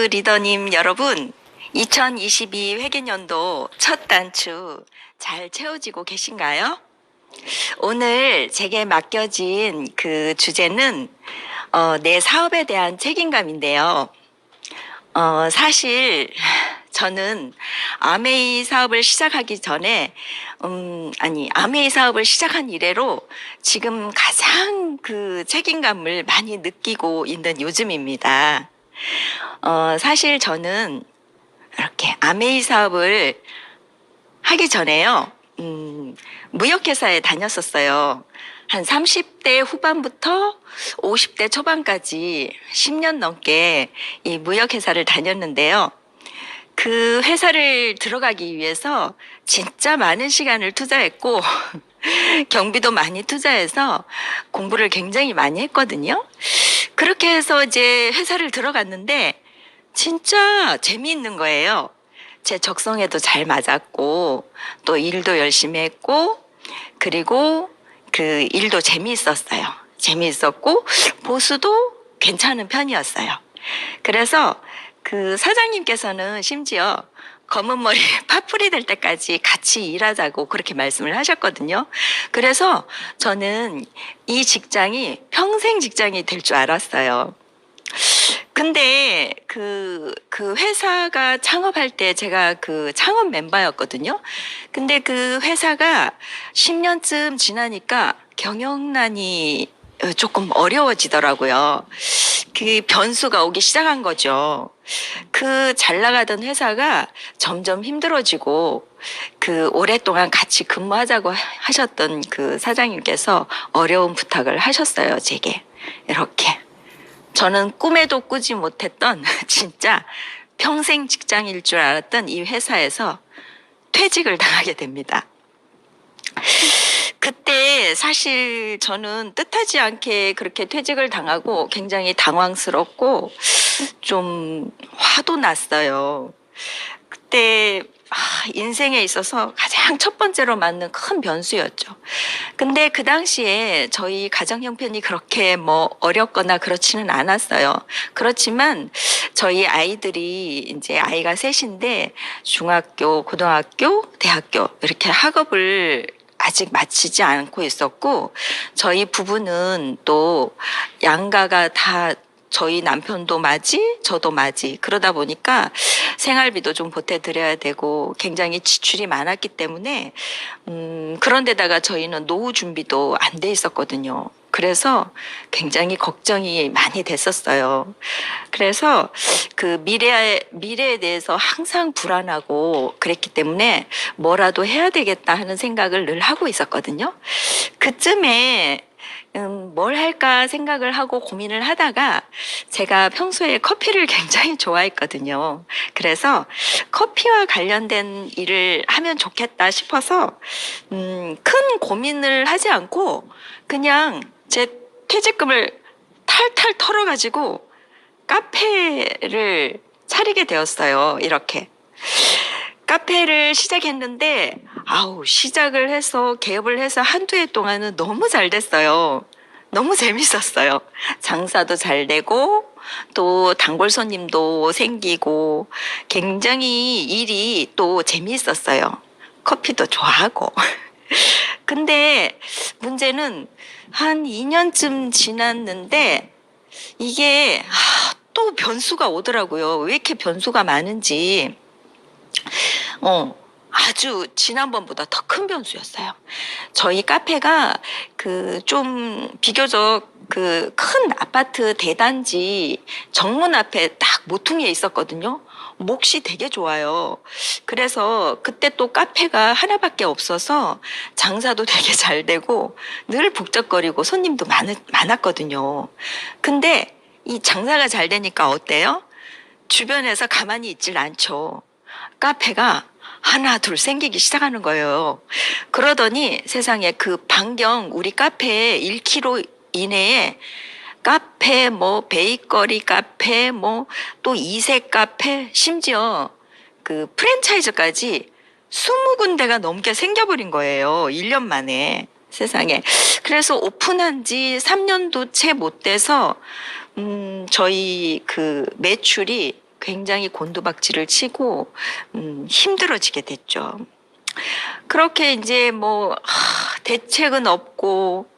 리더님 여러분, 2022 회계년도 첫 단추 잘 채워지고 계신가요? 오늘 제게 맡겨진 그 주제는 내 사업에 대한 책임감인데요. 사실 저는 아메이 사업을 시작하기 전에 아메이 사업을 시작한 이래로 지금 가장 그 책임감을 많이 느끼고 있는 요즘입니다. 사실 저는 이렇게 아메이 사업을 하기 전에요, 무역회사에 다녔었어요. 한 30대 후반부터 50대 초반까지 10년 넘게 이 무역회사를 다녔는데요. 그 회사를 들어가기 위해서 진짜 많은 시간을 투자했고, 경비도 많이 투자해서 공부를 굉장히 많이 했거든요. 그렇게 해서 이제 회사를 들어갔는데 진짜 재미있는 거예요. 제 적성에도 잘 맞았고, 또 일도 열심히 했고, 그리고 그 일도 재미있었어요. 재미있었고, 보수도 괜찮은 편이었어요. 그래서 그 사장님께서는 심지어 검은 머리 파풀이 될 때까지 같이 일하자고 그렇게 말씀을 하셨거든요. 그래서 저는 이 직장이 평생 직장이 될 줄 알았어요. 근데 그 회사가 창업할 때 제가 그 창업 멤버였거든요. 근데 그 회사가 10년쯤 지나니까 경영난이 조금 어려워지더라고요. 그 변수가 오기 시작한 거죠. 그 잘 나가던 회사가 점점 힘들어지고, 그 오랫동안 같이 근무하자고 하셨던 그 사장님께서 어려운 부탁을 하셨어요, 제게. 이렇게. 저는 꿈에도 꾸지 못했던 진짜 평생 직장일 줄 알았던 이 회사에서 퇴직을 당하게 됩니다. 그때 사실 저는 뜻하지 않게 그렇게 퇴직을 당하고 굉장히 당황스럽고 좀 화도 났어요. 그때 인생에 있어서 가장 첫 번째로 맞는 큰 변수였죠. 근데 그 당시에 저희 가정 형편이 그렇게 뭐 어렵거나 그렇지는 않았어요. 그렇지만 저희 아이들이 이제 아이가 셋인데 중학교, 고등학교, 대학교 이렇게 학업을 아직 마치지 않고 있었고, 저희 부부는 또 양가가 다 저희 남편도 맞이, 저도 맞이. 그러다 보니까 생활비도 좀 보태드려야 되고 굉장히 지출이 많았기 때문에, 그런데다가 저희는 노후 준비도 안 돼 있었거든요. 그래서 굉장히 걱정이 많이 됐었어요. 그래서 그 미래에 대해서 항상 불안하고 그랬기 때문에 뭐라도 해야 되겠다 하는 생각을 늘 하고 있었거든요. 그쯤에 뭘 할까 생각을 하고 고민을 하다가 제가 평소에 커피를 굉장히 좋아했거든요. 그래서 커피와 관련된 일을 하면 좋겠다 싶어서 큰 고민을 하지 않고 그냥 제 퇴직금을 탈탈 털어가지고 카페를 차리게 되었어요. 이렇게. 카페를 시작했는데, 시작을 해서, 개업을 해서 한두 해 동안은 너무 잘 됐어요. 너무 재밌었어요. 장사도 잘 되고, 또 단골 손님도 생기고, 굉장히 일이 또 재미있었어요. 커피도 좋아하고. 근데 문제는 한 2년쯤 지났는데, 이게, 또 변수가 오더라고요. 왜 이렇게 변수가 많은지. 아주 지난번보다 더 큰 변수였어요. 저희 카페가 그 좀 비교적 그 큰 아파트 대단지 정문 앞에 딱 모퉁이에 있었거든요. 몫이 되게 좋아요. 그래서 그때 또 카페가 하나밖에 없어서 장사도 되게 잘 되고 늘 북적거리고 손님도 많았거든요. 근데 이 장사가 잘 되니까 어때요? 주변에서 가만히 있질 않죠. 카페가 하나 둘 생기기 시작하는 거예요. 그러더니 세상에 그 반경 우리 카페 1km 이내에 카페, 뭐 베이커리 카페, 뭐 또 이색 카페, 심지어 그 프랜차이즈까지 20군데가 넘게 생겨버린 거예요. 1년 만에. 세상에. 그래서 오픈한 지 3년도 채 못 돼서 저희 그 매출이 굉장히 곤두박질을 치고 힘들어지게 됐죠. 그렇게 이제 뭐 대책은 없고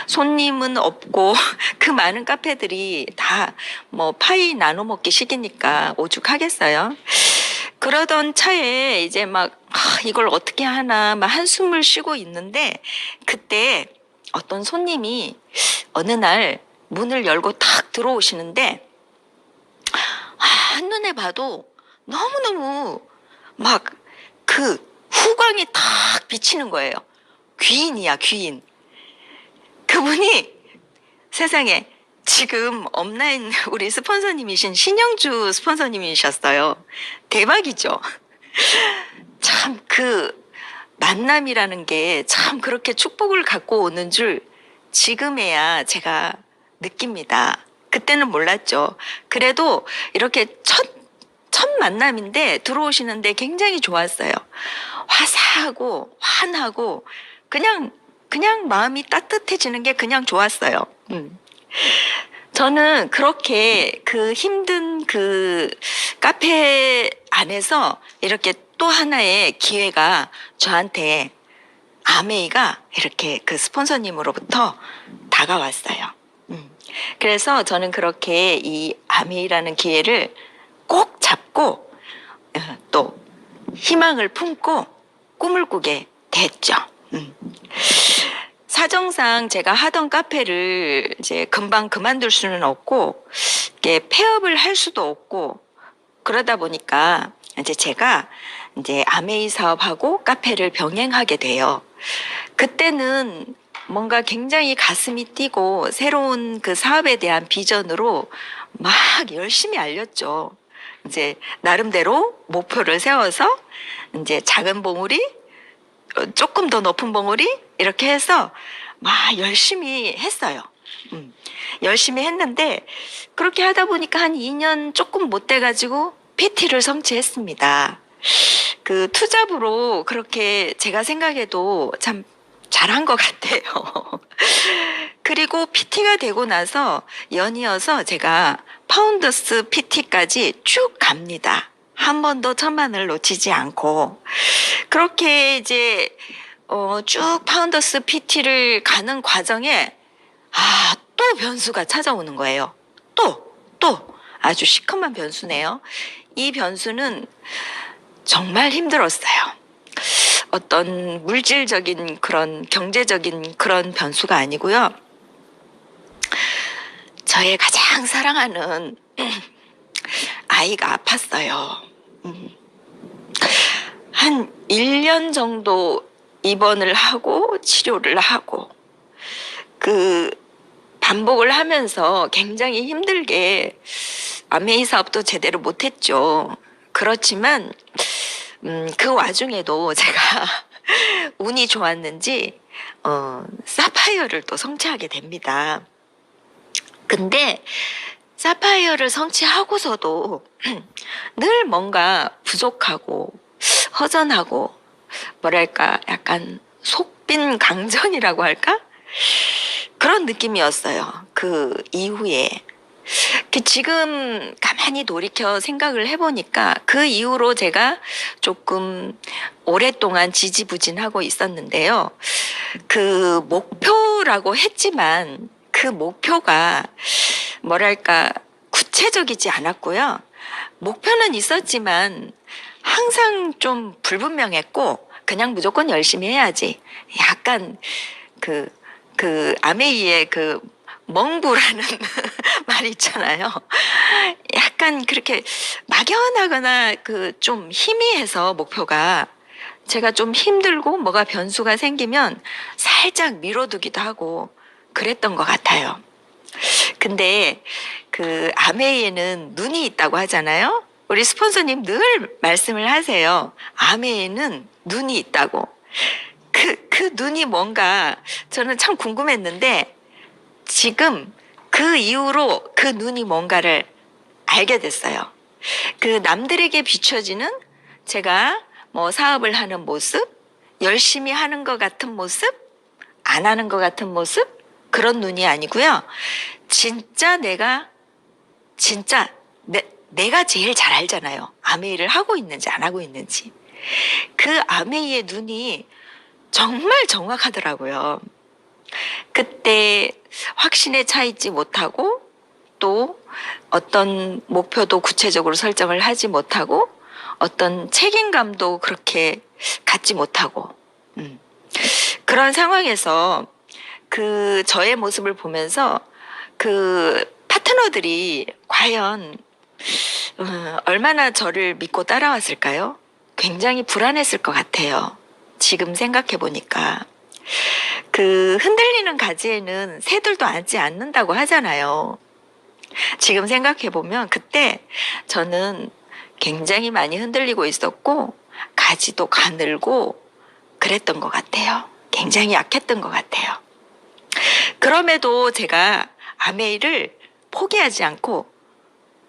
손님은 없고 그 많은 카페들이 다 뭐 파이 나눠 먹기 식이니까 오죽하겠어요. 그러던 차에 이제 막 이걸 어떻게 하나 막 한숨을 쉬고 있는데 그때 어떤 손님이 어느 날 문을 열고 탁 들어오시는데 한눈에 봐도 너무너무 막 그 후광이 탁 비치는 거예요. 귀인이야, 귀인. 그분이 세상에 지금 업라인 우리 스폰서님이신 신영주 스폰서님이셨어요. 대박이죠. 참 그 만남이라는 게 참 그렇게 축복을 갖고 오는 줄 지금에야 제가 느낍니다. 그때는 몰랐죠. 그래도 이렇게 첫 만남인데 들어오시는데 굉장히 좋았어요. 화사하고 환하고 그냥 마음이 따뜻해지는 게 그냥 좋았어요. 저는 그렇게 그 힘든 그 카페 안에서 이렇게 또 하나의 기회가 저한테 아메이가 이렇게 그 스폰서님으로부터 다가왔어요. 그래서 저는 그렇게 이 아메이라는 기회를 꼭 잡고 또 희망을 품고 꿈을 꾸게 됐죠. 사정상 제가 하던 카페를 이제 금방 그만둘 수는 없고 이게 폐업을 할 수도 없고 그러다 보니까 이제 제가 이제 아메이 사업하고 카페를 병행하게 돼요. 그때는 뭔가 굉장히 가슴이 뛰고 새로운 그 사업에 대한 비전으로 막 열심히 알렸죠. 이제 나름대로 목표를 세워서 이제 작은 봉우리, 조금 더 높은 봉우리 이렇게 해서 막 열심히 했어요. 열심히 했는데 그렇게 하다 보니까 한 2년 조금 못 돼가지고 PT를 성취했습니다. 그 투잡으로 그렇게 제가 생각해도 참 잘한 것 같아요. 그리고 PT가 되고 나서 연이어서 제가 파운더스 PT까지 쭉 갑니다. 한 번도 1000만을 놓치지 않고 그렇게 이제 쭉 파운더스 PT를 가는 과정에 또 변수가 찾아오는 거예요. 또 아주 시커먼 변수네요. 이 변수는 정말 힘들었어요. 어떤 물질적인 그런 경제적인 그런 변수가 아니고요. 저의 가장 사랑하는 아이가 아팠어요. 한 1년 정도 입원을 하고 치료를 하고 그 반복을 하면서 굉장히 힘들게 아메이 사업도 제대로 못했죠. 그렇지만 그 와중에도 제가 운이 좋았는지 사파이어를 또 성취하게 됩니다. 근데 사파이어를 성취하고서도 늘 뭔가 부족하고 허전하고 뭐랄까 약간 속빈 강전이라고 할까? 그런 느낌이었어요. 그 이후에. 지금 가만히 돌이켜 생각을 해보니까 그 이후로 제가 조금 오랫동안 지지부진하고 있었는데요. 그 목표라고 했지만 그 목표가 뭐랄까 구체적이지 않았고요. 목표는 있었지만 항상 좀 불분명했고 그냥 무조건 열심히 해야지. 약간 그 아메이의 그 멍구라는 말이 있잖아요. 약간 그렇게 막연하거나 그 좀 희미해서 목표가 제가 좀 힘들고 뭐가 변수가 생기면 살짝 미뤄두기도 하고 그랬던 것 같아요. 근데 그 아메이에는 눈이 있다고 하잖아요. 우리 스폰서님 늘 말씀을 하세요. 아메이에는 눈이 있다고. 그 눈이 뭔가 저는 참 궁금했는데 지금 그 이후로 그 눈이 뭔가를 알게 됐어요. 그 남들에게 비춰지는 제가 뭐 사업을 하는 모습, 열심히 하는 것 같은 모습, 안 하는 것 같은 모습, 그런 눈이 아니고요. 진짜 내가 제일 잘 알잖아요. 아메이를 하고 있는지 안 하고 있는지. 그 아메이의 눈이 정말 정확하더라고요. 그때 확신에 차 있지 못하고 또 어떤 목표도 구체적으로 설정을 하지 못하고 어떤 책임감도 그렇게 갖지 못하고 그런 상황에서 그 저의 모습을 보면서 그 파트너들이 과연 얼마나 저를 믿고 따라왔을까요? 굉장히 불안했을 것 같아요. 지금 생각해 보니까. 그 흔들리는 가지에는 새들도 앉지 않는다고 하잖아요. 지금 생각해 보면 그때 저는 굉장히 많이 흔들리고 있었고 가지도 가늘고 그랬던 것 같아요. 굉장히 약했던 것 같아요. 그럼에도 제가 아메이를 포기하지 않고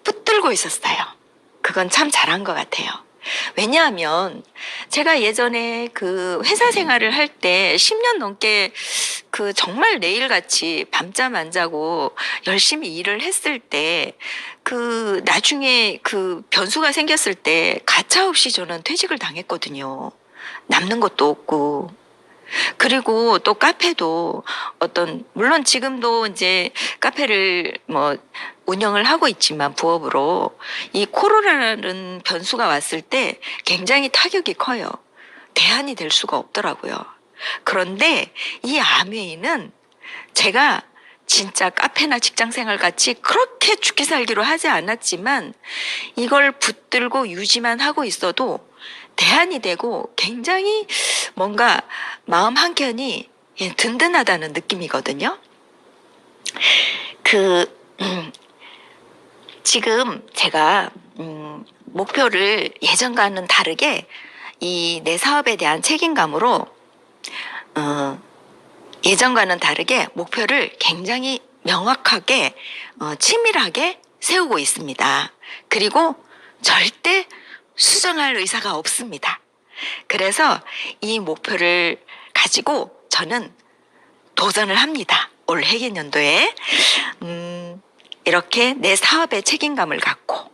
붙들고 있었어요. 그건 참 잘한 것 같아요. 왜냐하면 제가 예전에 그 회사 생활을 할 때 10년 넘게 그 정말 내일같이 밤잠 안 자고 열심히 일을 했을 때 그 나중에 그 변수가 생겼을 때 가차없이 저는 퇴직을 당했거든요. 남는 것도 없고. 그리고 또 카페도 어떤 물론 지금도 이제 카페를 뭐 운영을 하고 있지만 부업으로 이 코로나라는 변수가 왔을 때 굉장히 타격이 커요. 대안이 될 수가 없더라고요. 그런데 이 아메이는 제가 진짜 카페나 직장 생활 같이 그렇게 죽기 살기로 하지 않았지만 이걸 붙들고 유지만 하고 있어도 대안이 되고 굉장히 뭔가 마음 한켠이 든든하다는 느낌이거든요. 지금 제가 목표를 예전과는 다르게 이 내 사업에 대한 책임감으로 예전과는 다르게 목표를 굉장히 명확하게 치밀하게 세우고 있습니다. 그리고 절대 수정할 의사가 없습니다. 그래서 이 목표를 가지고 저는 도전을 합니다. 올 해계년도에 이렇게 내 사업에 책임감을 갖고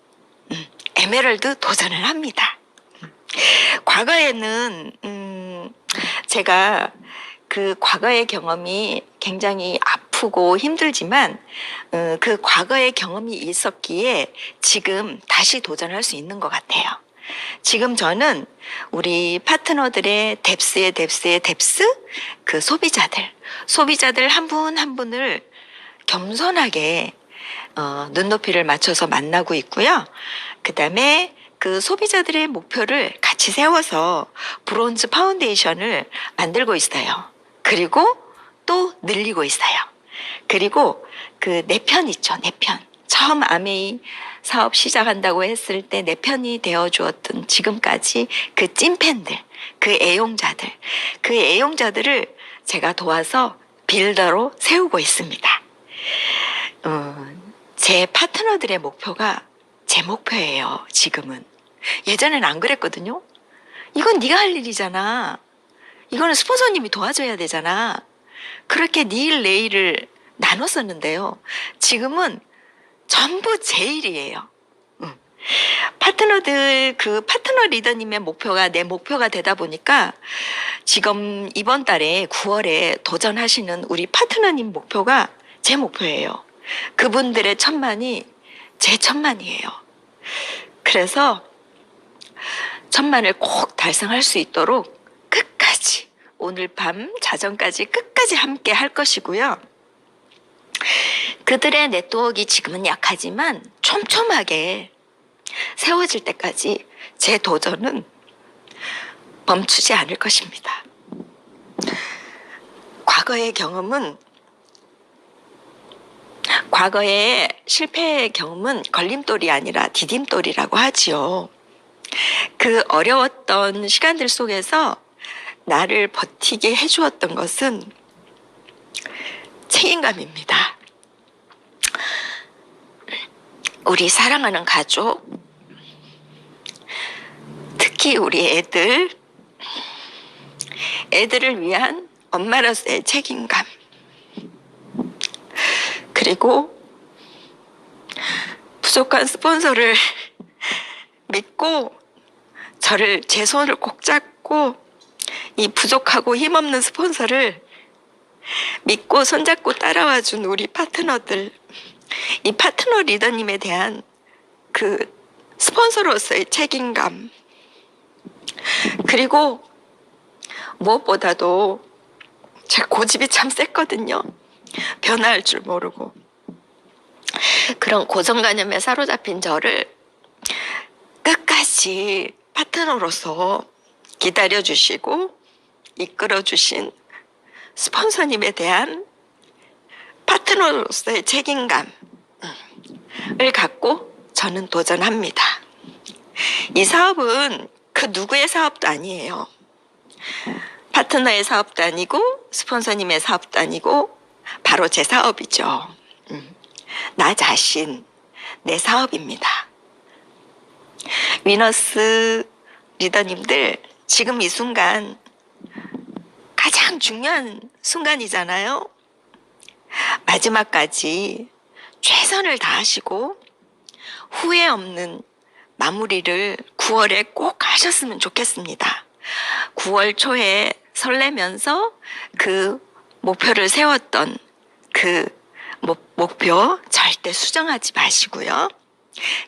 에메랄드 도전을 합니다. 과거에는 제가 그 과거의 경험이 굉장히 아프고 힘들지만 그 과거의 경험이 있었기에 지금 다시 도전할 수 있는 것 같아요. 지금 저는 우리 파트너들의 뎁스의 뎁스 그 소비자들 한 분 한 분을 겸손하게 눈높이를 맞춰서 만나고 있고요. 그다음에 그 소비자들의 목표를 같이 세워서 브론즈 파운데이션을 만들고 있어요. 그리고 또 늘리고 있어요. 그리고 그 내 편 있죠, 내 편. 처음 아메이 사업 시작한다고 했을 때 내 편이 되어 주었던 지금까지 그 찐팬들, 그 애용자들을 제가 도와서 빌더로 세우고 있습니다. 제 파트너들의 목표가 제 목표예요, 지금은. 예전엔 안 그랬거든요. 이건 네가 할 일이잖아. 이거는 스폰서님이 도와줘야 되잖아. 그렇게 니일 내일을 나눴었는데요. 지금은 전부 제 일이에요. 파트너들, 그 파트너 리더님의 목표가 내 목표가 되다 보니까 지금 이번 달에 9월에 도전하시는 우리 파트너님 목표가 제 목표예요. 그분들의 1000만이 제 1000만이에요. 그래서 1000만을 꼭 달성할 수 있도록 끝까지 오늘 밤 자정까지 끝까지 함께 할 것이고요. 그들의 네트워크가 지금은 약하지만 촘촘하게 세워질 때까지 제 도전은 멈추지 않을 것입니다. 과거의 실패의 경험은 걸림돌이 아니라 디딤돌이라고 하지요. 그 어려웠던 시간들 속에서 나를 버티게 해주었던 것은 책임감입니다. 우리 사랑하는 가족, 특히 우리 애들을 위한 엄마로서의 책임감, 그리고 부족한 스폰서를 믿고 저를 제 손을 꼭 잡고 이 부족하고 힘없는 스폰서를 믿고 손잡고 따라와 준 우리 파트너들, 이 파트너 리더님에 대한 그 스폰서로서의 책임감, 그리고 무엇보다도 제 고집이 참 셌거든요. 변화할 줄 모르고. 그런 고정관념에 사로잡힌 저를 끝까지 파트너로서 기다려주시고 이끌어주신 스폰서님에 대한 파트너로서의 책임감을 갖고 저는 도전합니다. 이 사업은 그 누구의 사업도 아니에요. 파트너의 사업도 아니고 스폰서님의 사업도 아니고 바로 제 사업이죠. 나 자신, 내 사업입니다. 위너스 리더님들, 지금 이 순간 가장 중요한 순간이잖아요. 마지막까지 최선을 다하시고 후회 없는 마무리를 9월에 꼭 하셨으면 좋겠습니다. 9월 초에 설레면서 그 목표를 세웠던 그 목표 절대 수정하지 마시고요.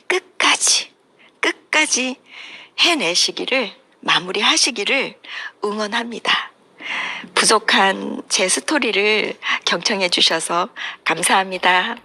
끝까지 해내시기를, 마무리하시기를 응원합니다. 부족한 제 스토리를 경청해 주셔서 감사합니다.